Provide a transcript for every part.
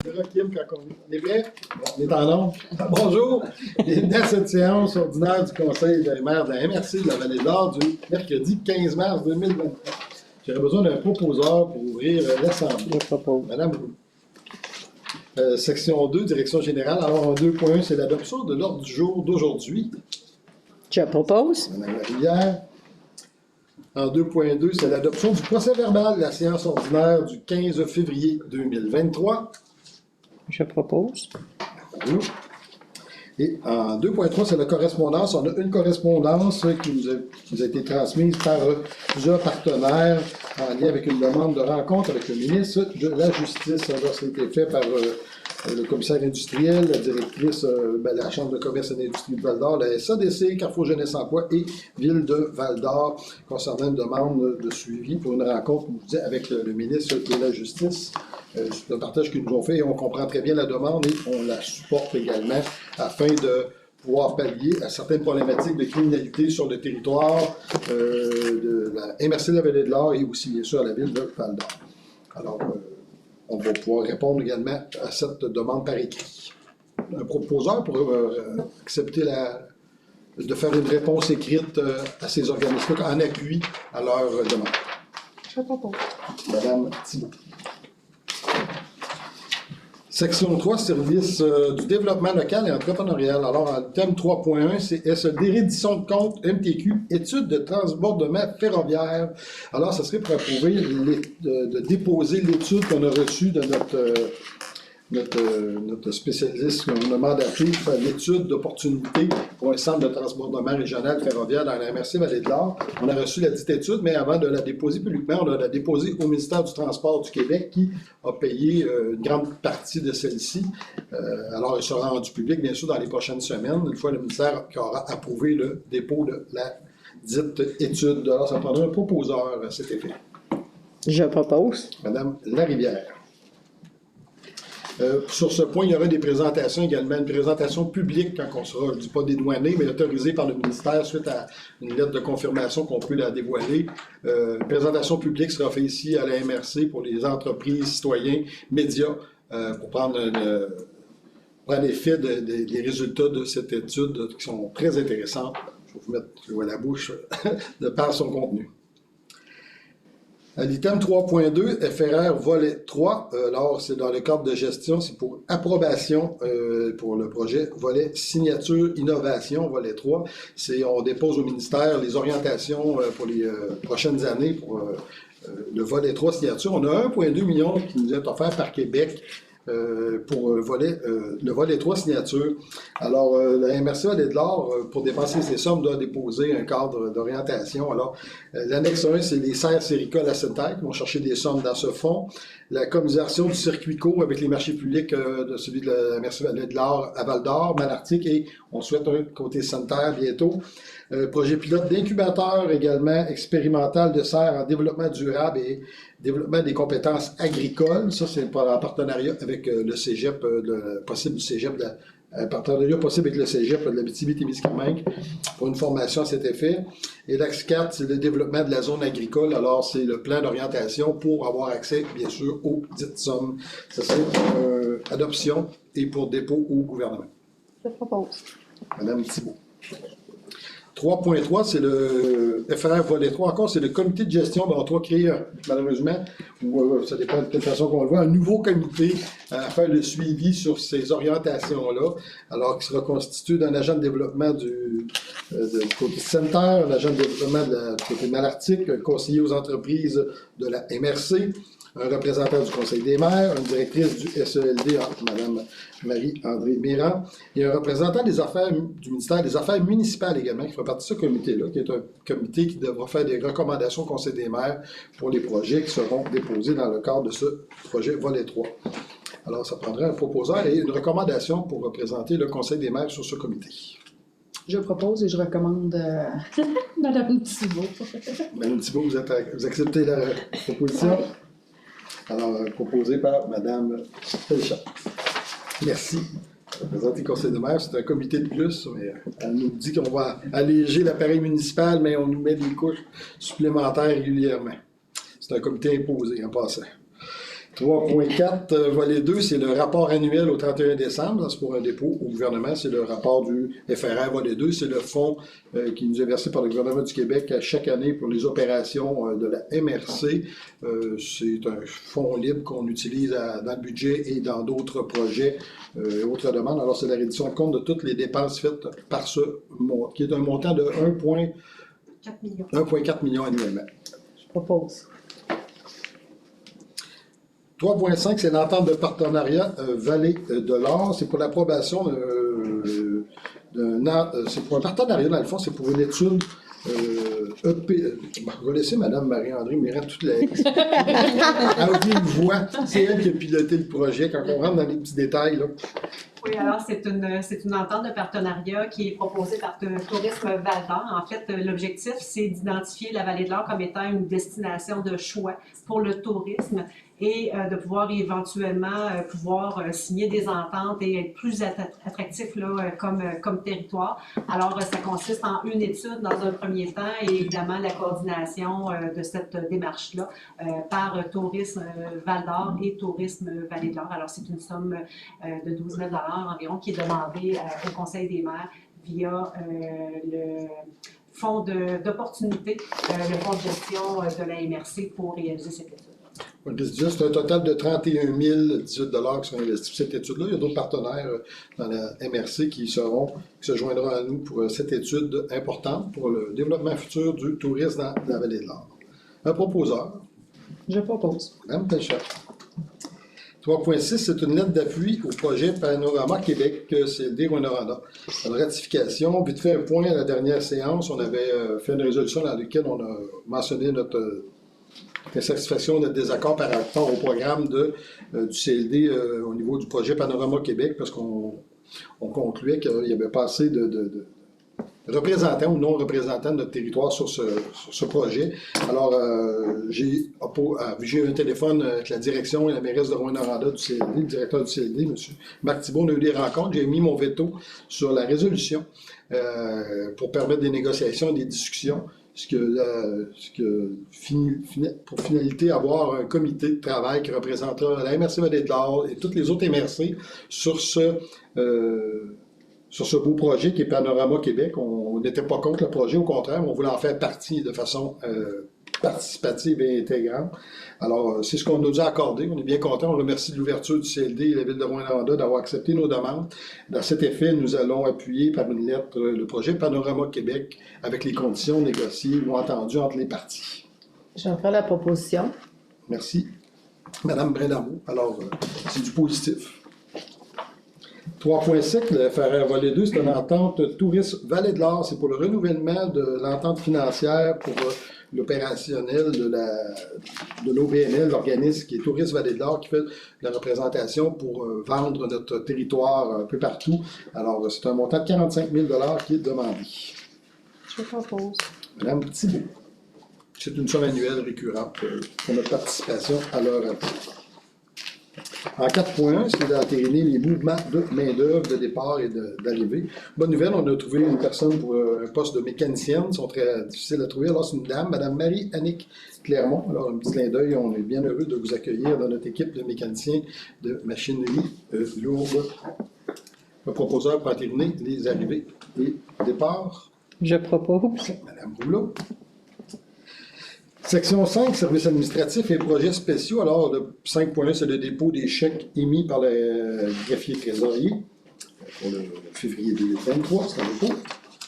Kim, quand on est prêt? On est en nombre. Bonjour! Bienvenue à cette séance ordinaire du Conseil des maires de la MRC de la Vallée-de-l'Or du mercredi 15 mars 2023. J'aurais besoin d'un proposeur pour ouvrir l'Assemblée. Je propose. Madame section 2, direction générale. Alors, en 2.1, c'est l'adoption de l'ordre du jour d'aujourd'hui. Je propose. Madame Larivière. En 2.2, c'est l'adoption du procès verbal de la séance ordinaire du 15 février 2023. Je propose. Et en 2.3, c'est la correspondance. On a une correspondance qui nous a été transmise par plusieurs partenaires en lien avec une demande de rencontre avec le ministre de la Justice. Alors, ça a été fait par le commissaire industriel, la directrice de la Chambre de commerce et d'industrie de Val-d'Or, la SADC, Carrefour Jeunesse Emploi et Ville de Val-d'Or concernant une demande de suivi pour une rencontre, comme je disais, avec le ministre de la Justice. C'est un partage qu'ils nous ont fait et on comprend très bien la demande et on la supporte également afin de pouvoir pallier à certaines problématiques de criminalité sur le territoire de la MRC de la Vallée-de-l'Or et aussi bien sûr à la Ville de Val-d'Or. Alors, on va pouvoir répondre également à cette demande par écrit. Un proposeur pour accepter de faire une réponse écrite à ces organismes-là en appui à leur demande. Je propose. Madame Thibault. Section 3, service du développement local et entrepreneurial. Alors, le thème 3.1, c'est dérédition de compte MTQ, étude de transbordement ferroviaire. Alors, ça serait pour approuver de déposer l'étude qu'on a reçue de notre spécialiste qu'on a mandaté pour faire l'étude d'opportunité pour un centre de transbordement régional ferroviaire dans la MRC Vallée-de-l'Or. On a reçu la dite étude, mais avant de la déposer publiquement, on a la déposée au ministère du Transport du Québec qui a payé une grande partie de celle-ci. Alors, elle sera rendue publique, bien sûr, dans les prochaines semaines, une fois le ministère qui aura approuvé le dépôt de la dite étude. Alors, ça prendra un proposeur à cet effet. Je propose. Madame Larivière. Sur ce point, il y aura des présentations également, une présentation publique quand on sera, je ne dis pas dédouané, mais autorisé par le ministère suite à une lettre de confirmation qu'on peut la dévoiler. Une présentation publique sera faite ici à la MRC pour les entreprises, citoyens, médias, pour prendre effet des résultats de cette étude qui sont très intéressants. Je vais vous mettre l'eau à la bouche de par son contenu. À l'item 3.2, FRR volet 3, alors c'est dans le cadre de gestion, c'est pour approbation pour le projet volet signature innovation volet 3. On dépose au ministère les orientations pour les prochaines années pour le volet 3 signature. On a 1,2 million qui nous est offert par Québec pour le volet 3 signature. Alors, la MRC Vallée-de-l'Or, pour dépenser ces sommes, doit déposer un cadre d'orientation. Alors, l'annexe 1, c'est les serres séricoles à Sainte-Terre qui vont chercher des sommes dans ce fonds. La communisation du circuit court avec les marchés publics de celui de la MRC Vallée-de-l'Or à Val-d'Or, Malartic, et on souhaite un côté Sainte-Terre bientôt. Projet pilote d'incubateur également expérimental de serre en développement durable et développement des compétences agricoles. Ça, c'est en partenariat avec le cégep, partenariat possible avec le cégep de l'Abitibi-Témiscamingue pour une formation à cet effet. Et l'axe 4, c'est le développement de la zone agricole. Alors, c'est le plan d'orientation pour avoir accès, bien sûr, aux dites sommes. Ça, c'est pour adoption et pour dépôt au gouvernement. Je propose. Madame Thibault. 3.3, c'est le FRR volet 3. Encore, c'est le comité de gestion. Ben, on doit créer, malheureusement, ou ça dépend de quelle façon qu'on le voit, un nouveau comité à faire le suivi sur ces orientations-là. Alors, qui sera constitué d'un agent de développement du côté center, un agent de développement du côté Malartic, un conseiller aux entreprises de la MRC, un représentant du Conseil des maires, une directrice du SELD, Mme Marie-André Mirand, et un représentant du ministère des Affaires municipales également, qui fera partie de ce comité-là, qui est un comité qui devra faire des recommandations au Conseil des maires pour les projets qui seront déposés dans le cadre de ce projet volet 3. Alors, ça prendrait un proposeur et une recommandation pour représenter le Conseil des maires sur ce comité. Je propose et je recommande Madame Thibault. Madame Thibault, vous acceptez la proposition? Oui. Alors, proposé par Mme Pelchat. Merci. Représenter le conseil de maire, c'est un comité de plus, mais elle nous dit qu'on va alléger l'appareil municipal, mais on nous met des couches supplémentaires régulièrement. C'est un comité imposé en passant. 3.4, volet 2, c'est le rapport annuel au 31 décembre. C'est pour un dépôt au gouvernement. C'est le rapport du FRR, volet 2. C'est le fonds qui nous est versé par le gouvernement du Québec chaque année pour les opérations de la MRC. C'est un fonds libre qu'on utilise dans le budget et dans d'autres projets et autres demandes. Alors, c'est la reddition de compte de toutes les dépenses faites par ce mois, qui est un montant de 1,4 million annuellement. Je propose. 3.5, c'est l'entente de partenariat Vallée de l'Or. C'est pour l'approbation c'est pour un partenariat, dans le fond, c'est pour une étude EP. Je vais laisser Mme Marie-André Mirand toute la. À une voix. C'est elle qui a piloté le projet. Quand on rentre dans les petits détails, là. Oui, alors c'est une entente de partenariat qui est proposée par Tourisme Val-d'Or. En fait, l'objectif, c'est d'identifier la Vallée de l'Or comme étant une destination de choix pour le tourisme et de pouvoir éventuellement signer des ententes et être plus attractif là, comme territoire. Alors, ça consiste en une étude dans un premier temps et évidemment la coordination de cette démarche-là par Tourisme Val-d'Or et Tourisme Vallée de l'Or. Alors, c'est une somme de 12 000 environ qui est demandée au Conseil des maires via le fonds d'opportunité, le fonds de gestion de la MRC pour réaliser cette étude. C'est un total de 31 018 qui sont investis pour cette étude-là. Il y a d'autres partenaires dans la MRC qui se joindront à nous pour cette étude importante pour le développement futur du tourisme dans la Vallée de l'Or. Un proposeur. Je propose. Mme Pelchat. 3.6, c'est une lettre d'appui au projet Panorama Québec, CLD Rwanda. Une ratification, vite fait un point à la dernière séance, on avait fait une résolution dans laquelle on a mentionné notre insatisfaction, notre désaccord par rapport au programme du CLD au niveau du projet Panorama Québec, parce qu'on concluait qu'il n'y avait pas assez de représentants ou non représentants de notre territoire sur ce projet. Alors, j'ai eu un téléphone avec la direction et la mairesse de Rouyn-Noranda du CLD, le directeur du CLD, M. Marc Thibault. On a eu des rencontres. J'ai mis mon veto sur la résolution pour permettre des négociations et des discussions. Pour finalité, avoir un comité de travail qui représentera la MRC Vallée de l'Or et toutes les autres MRC sur ce beau projet qui est Panorama Québec. On n'était pas contre le projet, au contraire, on voulait en faire partie de façon participative et intégrante. Alors, c'est ce qu'on nous a accordé. On est bien content. On remercie de l'ouverture du CLD et la Ville de Rouyn-Noranda d'avoir accepté nos demandes. Dans cet effet, nous allons appuyer par une lettre le projet Panorama Québec avec les conditions négociées ou entendues entre les parties. J'en ferai la proposition. Merci. Madame Brédamo. Alors, c'est du positif. 3.7, le FRR volet 2, c'est une entente Tourisme Vallée de l'Or. C'est pour le renouvellement de l'entente financière pour l'opérationnel de l'OBNL, l'organisme qui est Tourisme Vallée de l'Or, qui fait la représentation pour vendre notre territoire un peu partout. Alors, c'est un montant de 45 000 qui est demandé. Je propose. Madame Thibault. C'est une somme annuelle récurrente pour notre participation à leur activité. En 4.1, c'est d'entériner les mouvements de main-d'œuvre, de départ et d'arrivée. Bonne nouvelle, on a trouvé une personne pour un poste de mécanicienne. Ils sont très difficiles à trouver. Alors, c'est une dame, Mme Marie-Annick Clermont. Alors, un petit clin d'œil, on est bien heureux de vous accueillir dans notre équipe de mécaniciens de machinerie lourde. Le proposeur pour entériner les arrivées et départs. Je propose. Mme Rouleau. Section 5, services administratifs et projets spéciaux. Alors, le 5.1, c'est le dépôt des chèques émis par le greffier trésorier pour le février 2023, c'est un dépôt.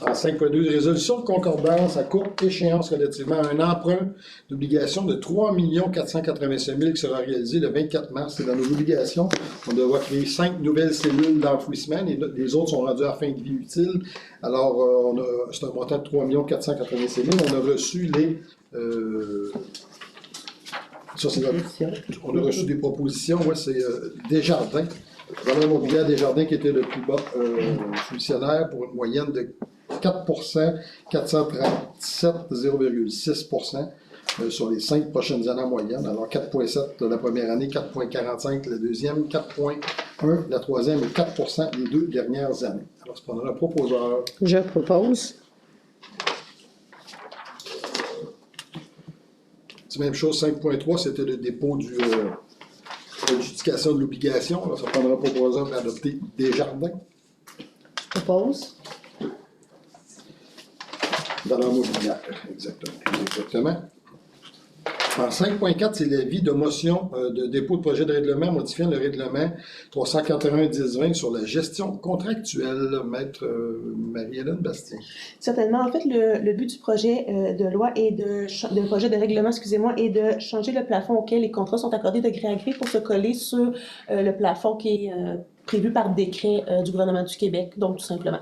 En 5.2, résolution de concordance à courte échéance relativement à un emprunt d'obligation de 3 485 000 qui sera réalisé le 24 mars. C'est dans nos obligations. On devra créer 5 nouvelles cellules d'enfouissement. Les autres sont rendues à fin de vie utile. Alors, c'est un montant de 3 485 000. On a reçu on a reçu des propositions. Ouais, c'est Desjardins. Valeur mobilière Desjardins qui était le plus bas fonctionnaire pour une moyenne de 4 437, 0,6 sur les 5 prochaines années en moyenne. Alors 4,7 la première année, 4,45 la deuxième, 4,1 la troisième et 4 les 2 dernières années. Alors, cependant, le proposeur. Je propose. C'est la même chose, 5.3, c'était le dépôt Adjudication de l'obligation, alors ça prendra un proposeur pour adopter Desjardins. Je propose. Valeur mobilière, exactement. En 5.4, c'est l'avis de motion de dépôt de projet de règlement modifiant le règlement 341-10-20 sur la gestion contractuelle. Maître Marie-Hélène Bastien. Certainement. En fait, le but du projet de loi et de projet de règlement, excusez-moi, est de changer le plafond auquel les contrats sont accordés de gré à gré pour se coller sur le plafond qui est prévu par décret du gouvernement du Québec, donc tout simplement.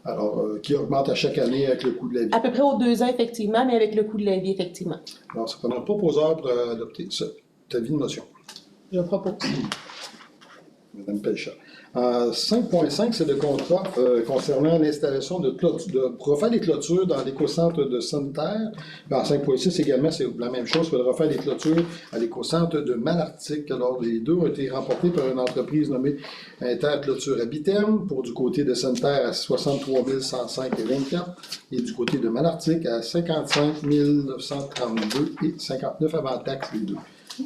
Alors, qui augmente à chaque année avec le coût de la vie. À peu près aux 2 ans, effectivement, mais avec le coût de la vie, effectivement. Alors, ça prendra un proposeur pour adopter cet avis de motion. Je propose. Madame Pelchat. En 5.5, c'est le contrat concernant l'installation de clôtures, pour refaire des clôtures dans l'écocentre de sanitaire. En 5.6 également, c'est la même chose, il faudra refaire des clôtures à l'écocentre de Malartic. Alors, les deux ont été remportés par une entreprise nommée Interclôture Habitem, pour du côté de sanitaire à 63 105 et 24, et du côté de Malartic à 55 932 et 59 avant taxe, les deux.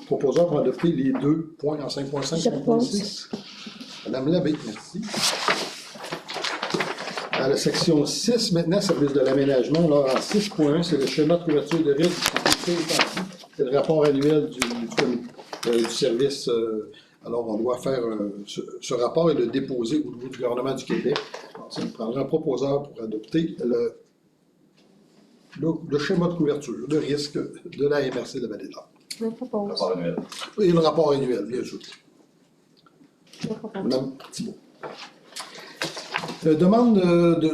Proposeur pour adopter les deux points en 5.5 Je et propose. 5.6. Madame Labbé, merci. À la section 6, maintenant, service de l'aménagement. Alors, en 6.1, c'est le schéma de couverture de risque. C'est le rapport annuel du service. Alors, on doit faire ce rapport et le déposer au niveau du gouvernement du Québec. Alors, ça nous prendra un proposeur pour adopter le schéma de couverture de risque de la MRC de Vallée-de-l'Or. Je propose. Rapport annuel. Et le rapport annuel, bien sûr. Je propose. Madame Thibault. Demande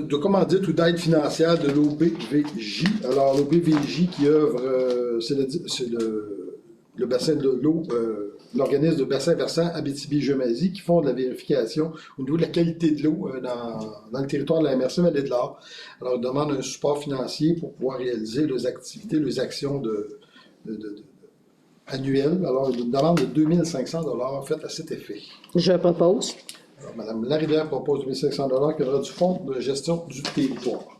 de commandite ou d'aide financière de l'OBVJ. Alors, l'OBVJ qui œuvre, c'est le bassin de l'eau, l'organisme de bassin versant Abitibi-Gemazie qui font de la vérification au niveau de la qualité de l'eau dans le territoire de la MRC Vallée-de-l'Or. Alors, ils demandent un support financier pour pouvoir réaliser leurs activités, leurs actions annuelles. Alors, une demande de 2 500 $ faite à cet effet. Je propose. Alors, Mme Larivière propose 2 500 $ qui viendra du Fonds de gestion du territoire.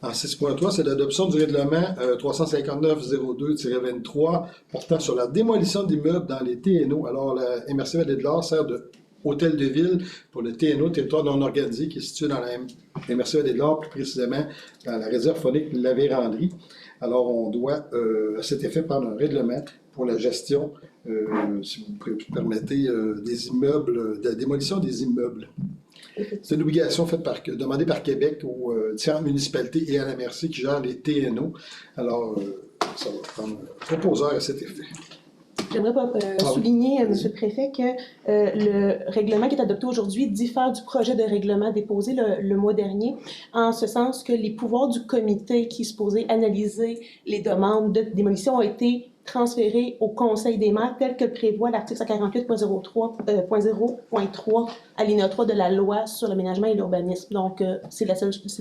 En 6.3, c'est l'adoption du règlement 359-02-23 portant sur la démolition d'immeubles dans les TNO. Alors, la MRC Vallée-de-l'Or sert de hôtel de ville pour le TNO, territoire non organisé, qui est situé dans la MRC Vallée-de-l'Or, plus précisément dans la réserve phonique de la Vérandrie. Alors, on doit, à cet effet, prendre un règlement pour la gestion, si vous permettez, des immeubles, de la démolition des immeubles. C'est une obligation demandée par Québec aux différentes municipalités et à la MRC qui gèrent les TNO. Alors, ça va prendre un proposeur à cet effet. J'aimerais souligner, M. le Préfet, que le règlement qui est adopté aujourd'hui diffère du projet de règlement déposé le mois dernier, en ce sens que les pouvoirs du comité qui est supposé analyser les demandes de démolition ont été transférés au Conseil des maires, tel que prévoit l'article 148.03, alinéa 3 de la loi sur l'aménagement et l'urbanisme. Donc, c'est le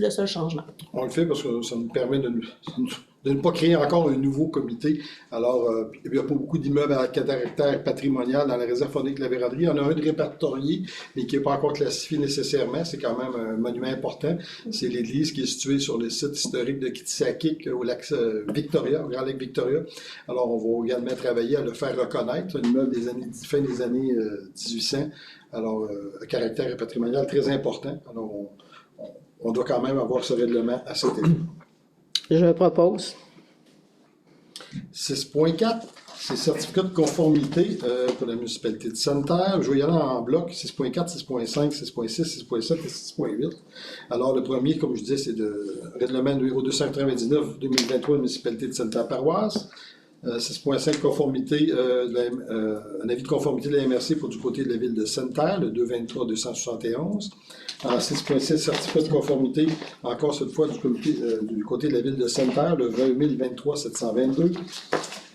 seul changement. On le fait parce que ça nous permet de ne pas créer encore un nouveau comité. Alors, il n'y a pas beaucoup d'immeubles à caractère patrimonial dans la réserve phonique de la Vérandrie. Il y en a un de répertorié, mais qui n'est pas encore classifié nécessairement. C'est quand même un monument important. C'est l'église qui est située sur le site historique de Kitsakik, au lac Victoria, au Grand Lac Victoria. Alors, on va également travailler à le faire reconnaître. Un immeuble fin des années 1800. Alors, un caractère patrimonial très important. Alors, on doit quand même avoir ce règlement à cet effet. Je propose. 6.4, c'est certificat de conformité pour la municipalité de Santerre. Je vais y aller en bloc. 6.4, 6.5, 6.6, 6.7 et 6.8. Alors, le premier, comme je disais, c'est le règlement numéro 299-2023 de la municipalité de Santerre-Paroisse. 6.5, conformité, un avis de conformité de la MRC pour du côté de la ville de Santerre, le 223-271. En 6.6, certificat de conformité, encore cette fois du côté de la ville de Santerre, le 2023-722.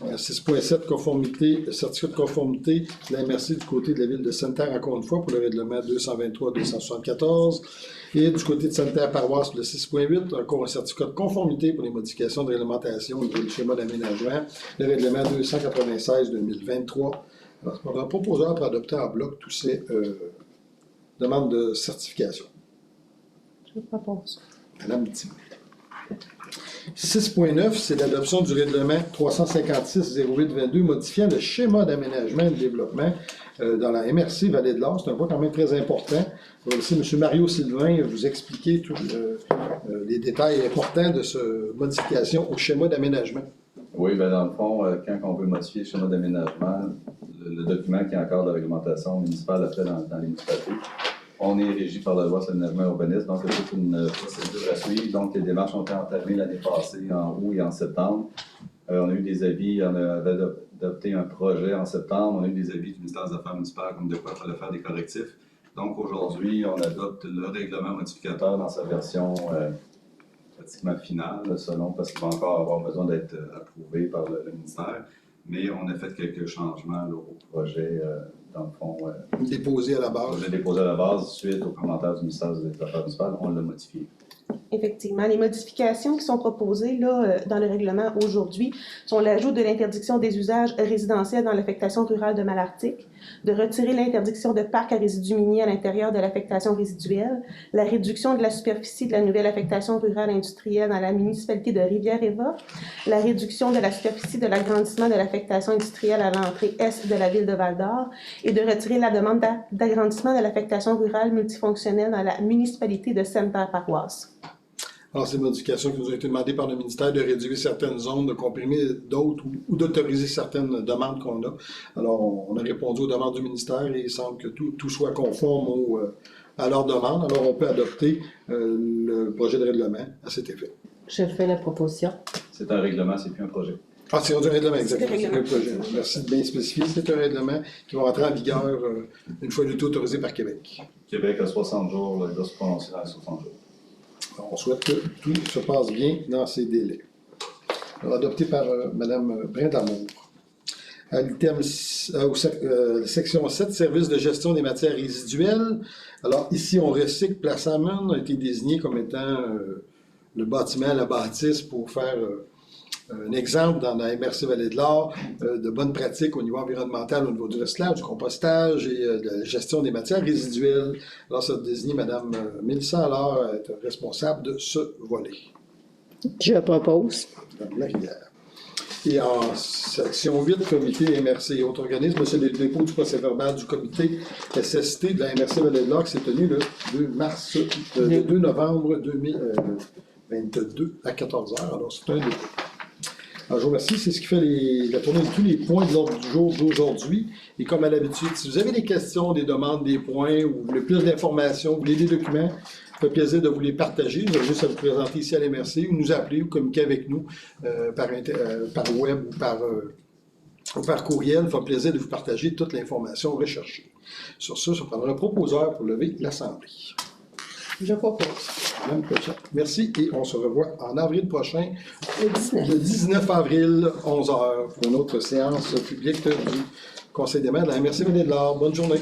6.7, conformité, certificat de conformité de la MRC du côté de la ville de Santerre, encore une fois, pour le règlement 223-274. Et du côté de Santerre-Paroisse, le 6.8, encore un certificat de conformité pour les modifications de réglementation au niveau du schéma d'aménagement, le règlement 296-2023. Alors, on a un proposeur pour adopter en bloc tous ces demandes de certification. Je propose. Madame Thibault. 6.9, c'est l'adoption du règlement 356-08-22 modifiant le schéma d'aménagement et de développement dans la MRC Vallée de l'Or. C'est un point quand même très important. Je vais laisser M. Mario Sylvain vous expliquer tous les détails importants de cette modification au schéma d'aménagement. Oui, bien dans le fond, quand on veut modifier le schéma d'aménagement, le document qui encadre la réglementation municipale après dans les municipalités, on est régi par la loi sur l'aménagement urbaniste, donc il y a toute une procédure à suivre. Donc les démarches ont été entamées l'année passée, en août et en septembre. On a eu des avis, on avait adopté un projet en septembre, on a eu des avis du ministère des Affaires municipales comme de quoi il fallait faire des correctifs. Donc aujourd'hui, on adopte le règlement modificateur dans sa version pratiquement finale, selon, parce qu'il va encore avoir besoin d'être approuvé par le ministère. Mais on a fait quelques changements là, au projet, dans le fond. Déposé à la base. Le projet déposé à la base, suite aux commentaires du ministère des Affaires municipales, on l'a modifié. Effectivement, les modifications qui sont proposées là, dans le règlement aujourd'hui sont l'ajout de l'interdiction des usages résidentiels dans l'affectation rurale de Malartic, de retirer l'interdiction de parcs à résidus miniers à l'intérieur de l'affectation résiduelle, la réduction de la superficie de la nouvelle affectation rurale industrielle dans la municipalité de Rivière-Éva, la réduction de la superficie de l'agrandissement de l'affectation industrielle à l'entrée est de la ville de Val-d'Or et de retirer la demande d'agrandissement de l'affectation rurale multifonctionnelle dans la municipalité de Sainte-Paroisse. Alors, ces modifications qui nous ont été demandées par le ministère de réduire certaines zones, de comprimer d'autres ou d'autoriser certaines demandes qu'on a. Alors, on a répondu aux demandes du ministère et il semble que tout soit conforme à leurs demandes. Alors, on peut adopter le projet de règlement à cet effet. Je fais la proposition. C'est un règlement, c'est plus un projet. Ah, c'est un règlement, exactement. C'est C'est un projet. Merci de bien spécifier. C'est un règlement qui va entrer en vigueur une fois du tout autorisé par Québec. Québec a 60 jours, là, il doit se prononcer dans les 60 jours. On souhaite que tout se passe bien dans ces délais. Alors, adopté par Mme Brindamour. À l'item section 7, service de gestion des matières résiduelles. Alors, ici, on recycle. Place Amon a été désigné comme étant le bâtiment, la bâtisse pour faire un exemple dans la MRC Vallée de l'Or de bonnes pratiques au niveau environnemental, au niveau du recyclage, du compostage et de la gestion des matières résiduelles. Alors, ça a désigné Mme Mélissa Allard à être responsable de ce volet. Je propose. Dans la rivière. Et en section 8, comité MRC et autres organismes, c'est le dépôt du procès-verbal du comité SST de la MRC Vallée de l'Or qui s'est tenu le 2 novembre 2022 à 14h. Alors, c'est un dépôt. Alors, je vous remercie. C'est ce qui fait la tournée de tous les points de l'ordre du jour d'aujourd'hui. Et comme à l'habitude, si vous avez des questions, des demandes, des points, ou vous voulez plus d'informations, vous voulez des documents, ça fait plaisir de vous les partager. Vous avez juste à vous présenter ici à l'MRC ou nous appeler ou communiquer avec nous par web ou par courriel. Ça fait plaisir de vous partager toute l'information recherchée. Sur ce, ça prendra un proposeur pour lever l'Assemblée. Je propose. Madame Cochet. Merci et on se revoit en avril prochain, Le 19. le 19 avril, 11h, pour une autre séance publique du Conseil des maires de la MRC Vallée de l'Or. Bonne journée.